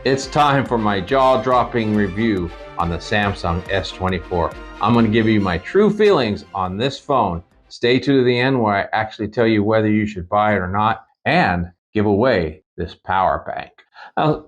It's time for my jaw-dropping review on the Samsung S24. I'm going to give you my true feelings on this phone. Stay to the end where I actually tell you whether you should buy it or not and give away this power bank.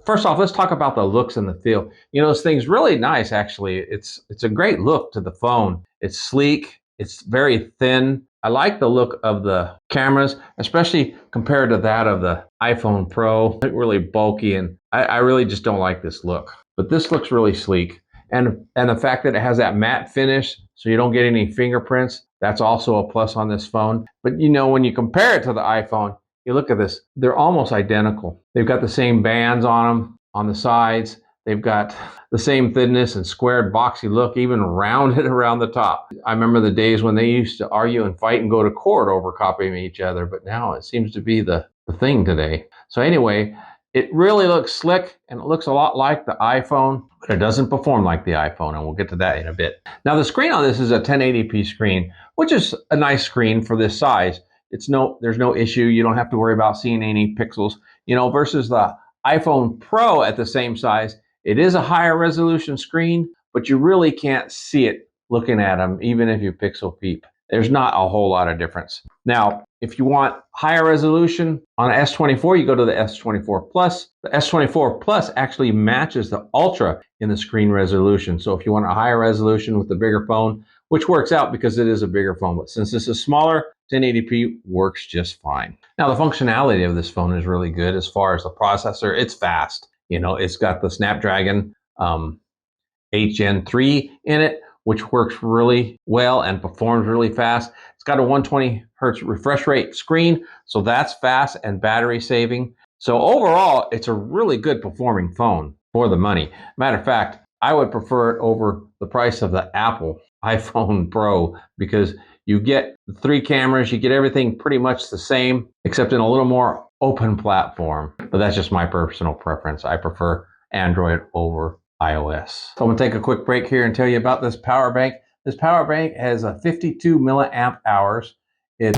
First off, let's talk about the looks and the feel. You know, this thing's really nice, actually. It's a great look to the phone. It's sleek. It's very thin. I like the look of the cameras, especially compared to that of the iPhone Pro. It's really bulky, and I really just don't like this look. But this looks really sleek. And the fact that it has that matte finish, so you don't get any fingerprints, that's also a plus on this phone. But you know, when you compare it to the iPhone, you look at this, they're almost identical. They've got the same bands on them, on the sides. They've got the same thinness and squared boxy look, even rounded around the top. I remember the days when they used to argue and fight and go to court over copying each other, but now it seems to be the thing today. So anyway, it really looks slick and it looks a lot like the iPhone, but it doesn't perform like the iPhone, and we'll get to that in a bit. Now the screen on this is a 1080p screen, which is a nice screen for this size. There's no issue. You don't have to worry about seeing any pixels, you know, versus the iPhone Pro at the same size. It is a higher resolution screen, but you really can't see it looking at them, even if you pixel peep. There's not a whole lot of difference. Now, if you want higher resolution on an S24, you go to the S24 Plus. The S24 Plus actually matches the Ultra in the screen resolution. So if you want a higher resolution with the bigger phone, which works out because it is a bigger phone, but since this is smaller, 1080p works just fine. Now, the functionality of this phone is really good as far as the processor. It's fast. You know, it's got the Snapdragon 8 Gen 3 in it, which works really well and performs really fast. It's got a 120 hertz refresh rate screen, so that's fast and battery saving. So overall, it's a really good performing phone for the money. Matter of fact, I would prefer it over the price of the Apple iPhone Pro because you get the 3 cameras, you get everything pretty much the same, except in a little more open platform. But that's just my personal preference. I prefer Android over iOS. So I'm gonna take a quick break here and tell you about this power bank. This power bank has a 52 milliamp hours. It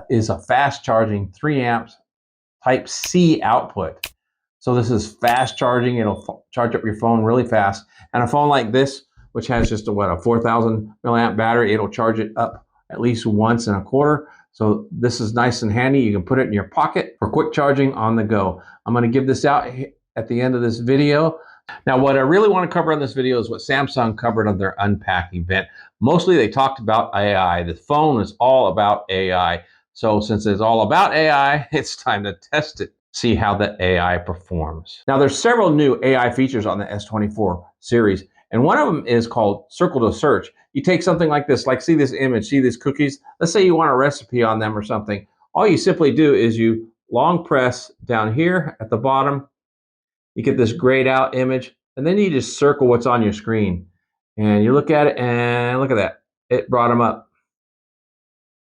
is a fast charging 3 amps type C output. So this is fast charging. It'll charge up your phone really fast. And a phone like this, which has just a 4,000 milliamp battery, it'll charge it up at least once in a quarter. So this is nice and handy. You can put it in your pocket for quick charging on the go. I'm going to give this out at the end of this video. Now, what I really want to cover on this video is what Samsung covered on their Unpacked event. Mostly they talked about AI. The phone is all about AI. So since it's all about AI, it's time to test it, see how the AI performs. Now, there's several new AI features on the S24 series, and one of them is called Circle to Search. You take something like this, like see this image, see these cookies? Let's say you want a recipe on them or something. All you simply do is you long press down here at the bottom. You get this grayed out image, and then you just circle what's on your screen. And you look at it, and look at that. It brought them up.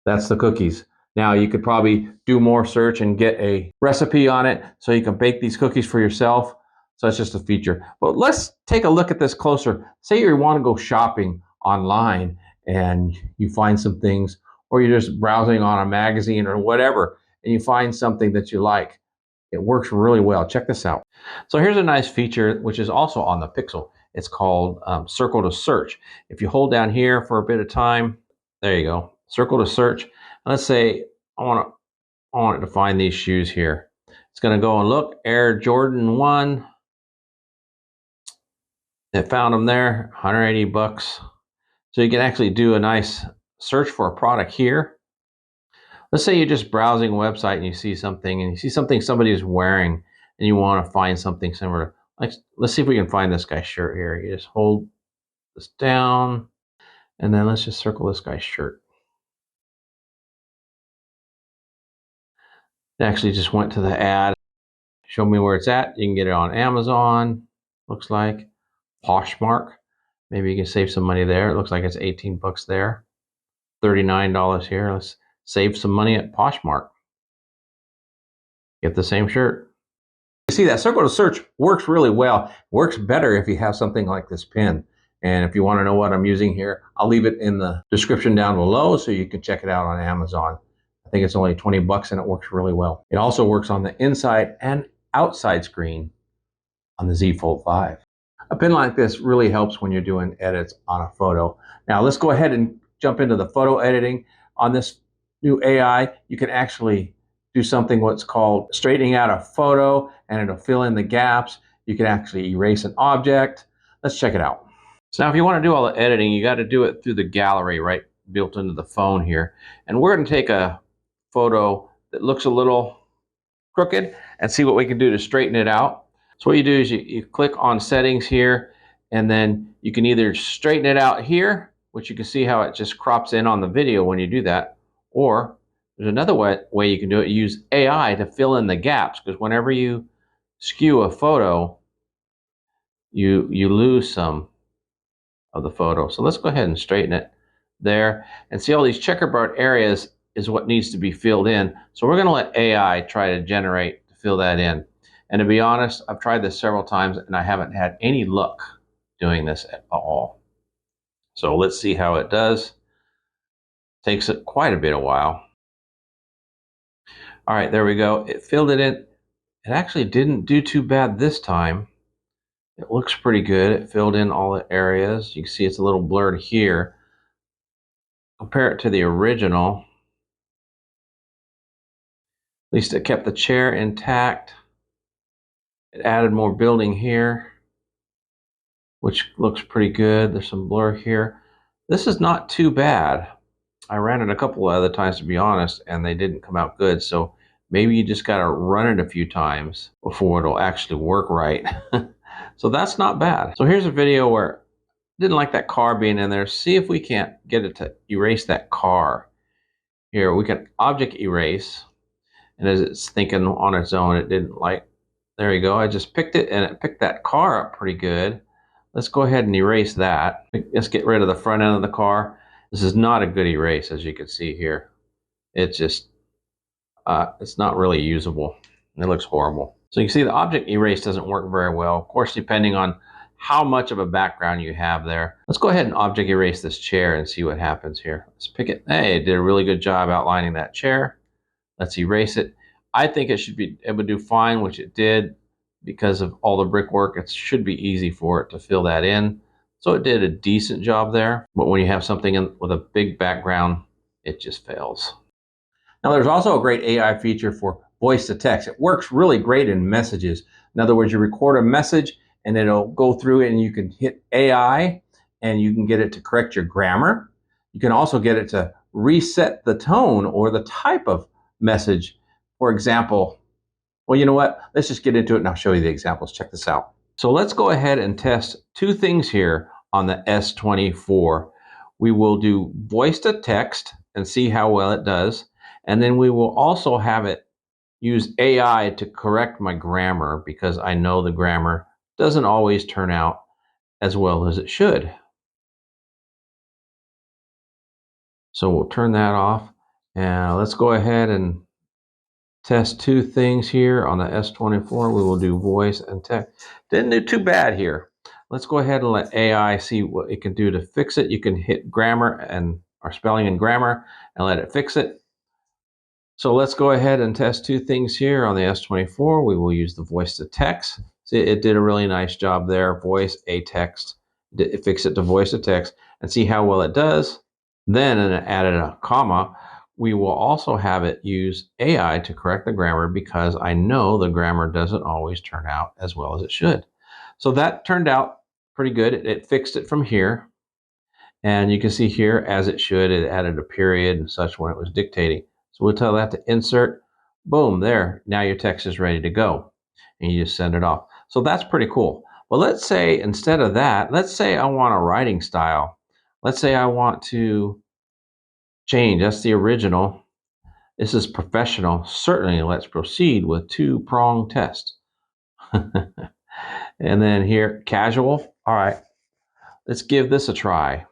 That's the cookies. Now you could probably do more search and get a recipe on it so you can bake these cookies for yourself. So that's just a feature. But let's take a look at this closer. Say you want to go shopping online and you find some things, or you're just browsing on a magazine or whatever, and you find something that you like. It works really well. Check this out. So here's a nice feature, which is also on the Pixel. It's called Circle to Search. If you hold down here for a bit of time, there you go, Circle to Search. And let's say I want it to find these shoes here. It's going to go and look, Air Jordan 1. It found them there, 180 bucks. So you can actually do a nice search for a product here. Let's say you're just browsing a website and you see something somebody is wearing and you want to find something similar. Like, let's see if we can find this guy's shirt here. You just hold this down and then let's just circle this guy's shirt. It actually just went to the ad. Show me where it's at. You can get it on Amazon, looks like. Poshmark. Maybe you can save some money there. It looks like it's 18 bucks there. $39 here. Let's save some money at Poshmark. Get the same shirt. You see, that Circle to Search works really well. Works better if you have something like this pen. And if you want to know what I'm using here, I'll leave it in the description down below so you can check it out on Amazon. I think it's only 20 bucks and it works really well. It also works on the inside and outside screen on the Z Fold 5. A pin like this really helps when you're doing edits on a photo. Now let's go ahead and jump into the photo editing. On this new AI, you can actually do something what's called straightening out a photo, and it'll fill in the gaps. You can actually erase an object. Let's check it out. So now if you want to do all the editing, you got to do it through the gallery, right, built into the phone here. And we're going to take a photo that looks a little crooked and see what we can do to straighten it out. So what you do is you click on settings here, and then you can either straighten it out here, which you can see how it just crops in on the video when you do that, or there's another way you can do it. You use AI to fill in the gaps, because whenever you skew a photo, you lose some of the photo. So let's go ahead and straighten it there, and see all these checkerboard areas is what needs to be filled in. So we're going to let AI try to generate to fill that in. And to be honest, I've tried this several times and I haven't had any luck doing this at all. So let's see how it does. Takes it quite a bit of while. All right, there we go. It filled it in. It actually didn't do too bad this time. It looks pretty good. It filled in all the areas. You can see it's a little blurred here. Compare it to the original. At least it kept the chair intact. It added more building here, which looks pretty good. There's some blur here. This is not too bad. I ran it a couple of other times, to be honest, and they didn't come out good. So maybe you just got to run it a few times before it'll actually work right. So that's not bad. So here's a video where I didn't like that car being in there. See if we can't get it to erase that car. Here, we can object erase. And as it's thinking on its own, it didn't like. There you go. I just picked it, and it picked that car up pretty good. Let's go ahead and erase that. Let's get rid of the front end of the car. This is not a good erase, as you can see here. It's just, it's not really usable. It looks horrible. So you can see the object erase doesn't work very well. Of course, depending on how much of a background you have there. Let's go ahead and object erase this chair and see what happens here. Let's pick it. Hey, it did a really good job outlining that chair. Let's erase it. I think it should be able to do fine, which it did. Because of all the brickwork, it should be easy for it to fill that in. So it did a decent job there. But when you have something with a big background, it just fails. Now there's also a great AI feature for voice to text. It works really great in messages. In other words, you record a message and it'll go through it, and you can hit AI and you can get it to correct your grammar. You can also get it to reset the tone or the type of message. For example, well, you know what? Let's just get into it and I'll show you the examples. Check this out. So let's go ahead and test two things here on the S24. We will do voice to text and see how well it does. And then we will also have it use AI to correct my grammar, because I know the grammar doesn't always turn out as well as it should. So we'll turn that off, and let's go ahead and test two things here on the S24. We will do voice and text. Didn't do too bad here. Let's go ahead and let AI see what it can do to fix it. You can hit grammar and or spelling and grammar and let it fix it. So let's go ahead and test two things here on the S24. We will use the voice to text. See, it did a really nice job there. Voice a text. It fixed it to voice to text, and see how well it does. Then, and it added a comma. We will also have it use AI to correct the grammar, because I know the grammar doesn't always turn out as well as it should. So that turned out pretty good. It fixed it from here. And you can see here, as it should, it added a period and such when it was dictating. So we'll tell that to insert. Boom, there. Now your text is ready to go. And you just send it off. So that's pretty cool. Well, let's say instead of that, let's say I want a writing style. Let's say I want to change. That's the original. This is professional. Certainly, let's proceed with two-prong test. And then here, casual. All right, let's give this a try.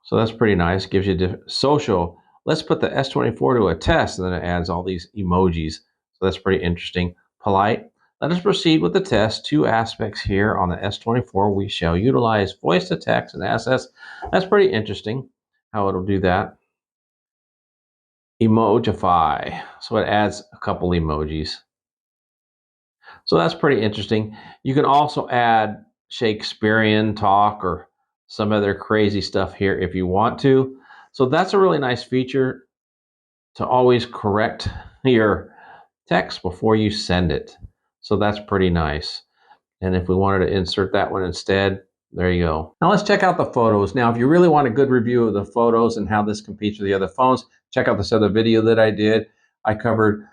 So that's pretty nice. Gives you different social. Let's put the S24 to a test, and then it adds all these emojis. So that's pretty interesting. Polite. Let us proceed with the test. Two aspects here on the S24. We shall utilize voice to text and SS. That's pretty interesting how it'll do that. Emojify. So it adds a couple emojis. So that's pretty interesting. You can also add Shakespearean talk or some other crazy stuff here if you want to. So that's a really nice feature to always correct your text before you send it. So that's pretty nice. And if we wanted to insert that one instead, there you go. Now let's check out the photos. Now, if you really want a good review of the photos and how this competes with the other phones, check out this other video that I did. I covered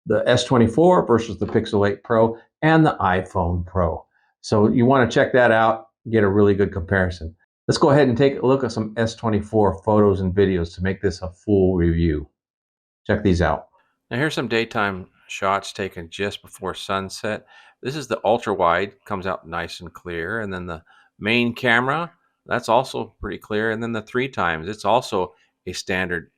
the S24 versus the Pixel 8 Pro and the iPhone Pro. So you want to check that out, get a really good comparison. Let's go ahead and take a look at some S24 photos and videos to make this a full review. Check these out. Now here's some daytime shots taken just before sunset. This is the ultra wide, comes out nice and clear. And then the main camera, that's also pretty clear. And then the 3 times, it's also a standard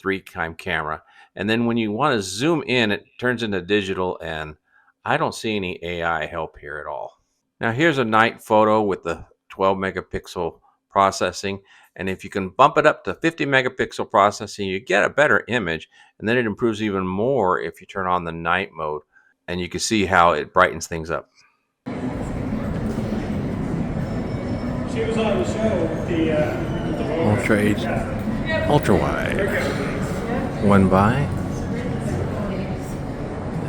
3-time camera. And then when you want to zoom in, it turns into digital, and I don't see any AI help here at all. Now here's a night photo with the 12 megapixel processing. And if you can bump it up to 50 megapixel processing, you get a better image. And then it improves even more if you turn on the night mode. And you can see how it brightens things up. She was on the show, the Ultra HD, ultra wide. One by.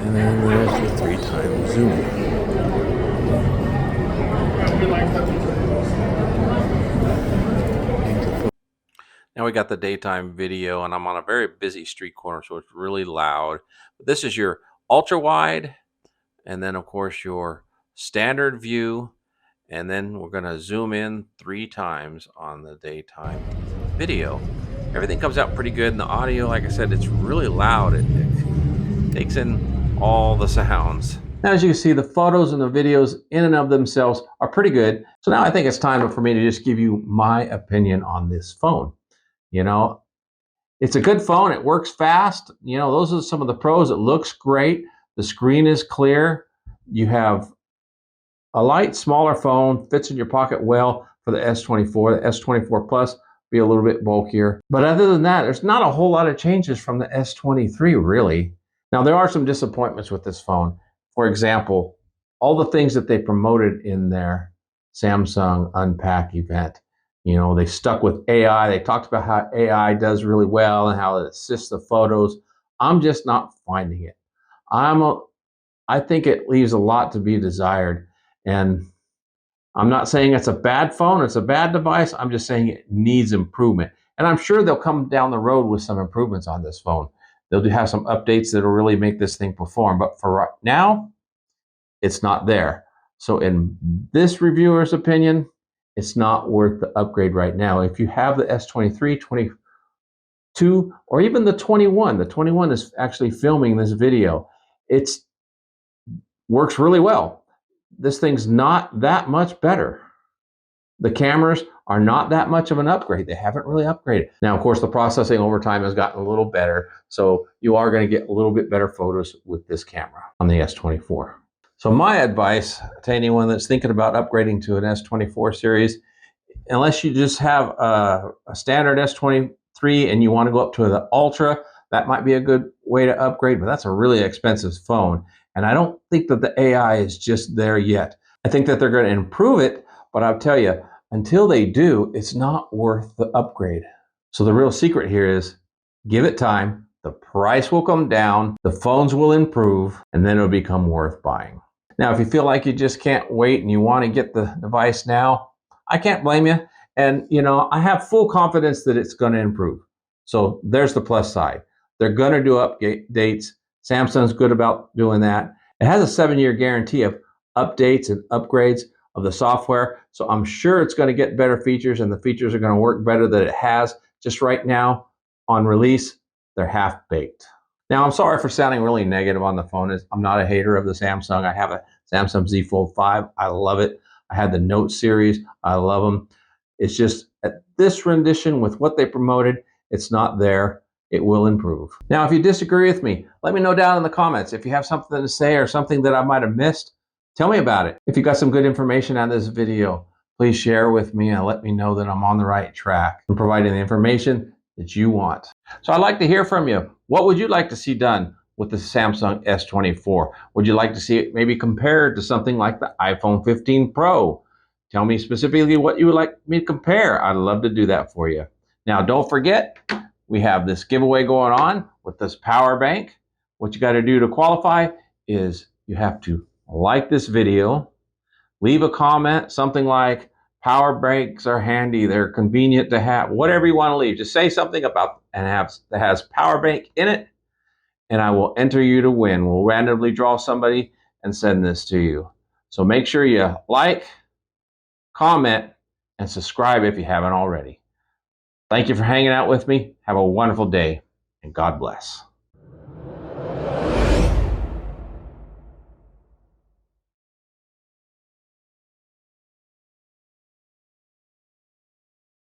And then there's the 3-time zoom. Now we got the daytime video, and I'm on a very busy street corner, so it's really loud. But this is your ultra wide, and then of course your standard view, and then we're going to zoom in 3 times on the daytime video. Everything comes out pretty good, and the audio, like I said, it's really loud. It takes in all the sounds. Now, as you can see, the photos and the videos in and of themselves are pretty good. So now I think it's time for me to just give you my opinion on this phone. You know, it's a good phone. It works fast. You know, those are some of the pros. It looks great. The screen is clear. You have a light, smaller phone, fits in your pocket well for the S24. The S24 Plus be a little bit bulkier. But other than that, there's not a whole lot of changes from the S23, really. Now, there are some disappointments with this phone. For example, all the things that they promoted in their Samsung Unpacked event. You know, they stuck with AI. They talked about how AI does really well and how it assists the photos. I'm just not finding it. I think it leaves a lot to be desired. And I'm not saying it's a bad phone, it's a bad device. I'm just saying it needs improvement. And I'm sure they'll come down the road with some improvements on this phone. They'll have some updates that'll really make this thing perform. But for right now, it's not there. So in this reviewer's opinion, it's not worth the upgrade right now. If you have the S23, 22, or even the 21 is actually filming this video. It works really well. This thing's not that much better. The cameras are not that much of an upgrade. They haven't really upgraded. Now, of course, the processing over time has gotten a little better. So you are going to get a little bit better photos with this camera on the S24. So my advice to anyone that's thinking about upgrading to an S24 series, unless you just have a standard S23 and you want to go up to the Ultra, that might be a good way to upgrade, but that's a really expensive phone. And I don't think that the AI is just there yet. I think that they're going to improve it, but I'll tell you, until they do, it's not worth the upgrade. So the real secret here is give it time, the price will come down, the phones will improve, and then it'll become worth buying. Now, if you feel like you just can't wait and you want to get the device now, I can't blame you. And, you know, I have full confidence that it's going to improve. So there's the plus side. They're going to do updates. Samsung's good about doing that. It has a 7-year guarantee of updates and upgrades of the software. So I'm sure it's going to get better features, and the features are going to work better than it has. Just right now on release, they're half-baked. Now, I'm sorry for sounding really negative on the phone. I'm not a hater of the Samsung. I have a Samsung Z Fold 5. I love it. I had the Note series. I love them. It's just at this rendition with what they promoted, it's not there. It will improve. Now, if you disagree with me, let me know down in the comments. If you have something to say or something that I might have missed, tell me about it. If you got some good information on this video, please share with me and let me know that I'm on the right track and providing the information that you want. So I'd like to hear from you. What would you like to see done with the Samsung S24? Would you like to see it maybe compared to something like the iPhone 15 Pro? Tell me specifically what you would like me to compare. I'd love to do that for you. Now, don't forget, we have this giveaway going on with this power bank. What you got to do to qualify is you have to like this video, leave a comment, something like power banks are handy, they're convenient to have, whatever you want to leave. Just say something about that has power bank in it, and I will enter you to win. We'll randomly draw somebody and send this to you. So make sure you like, comment, and subscribe if you haven't already. Thank you for hanging out with me. Have a wonderful day, and God bless.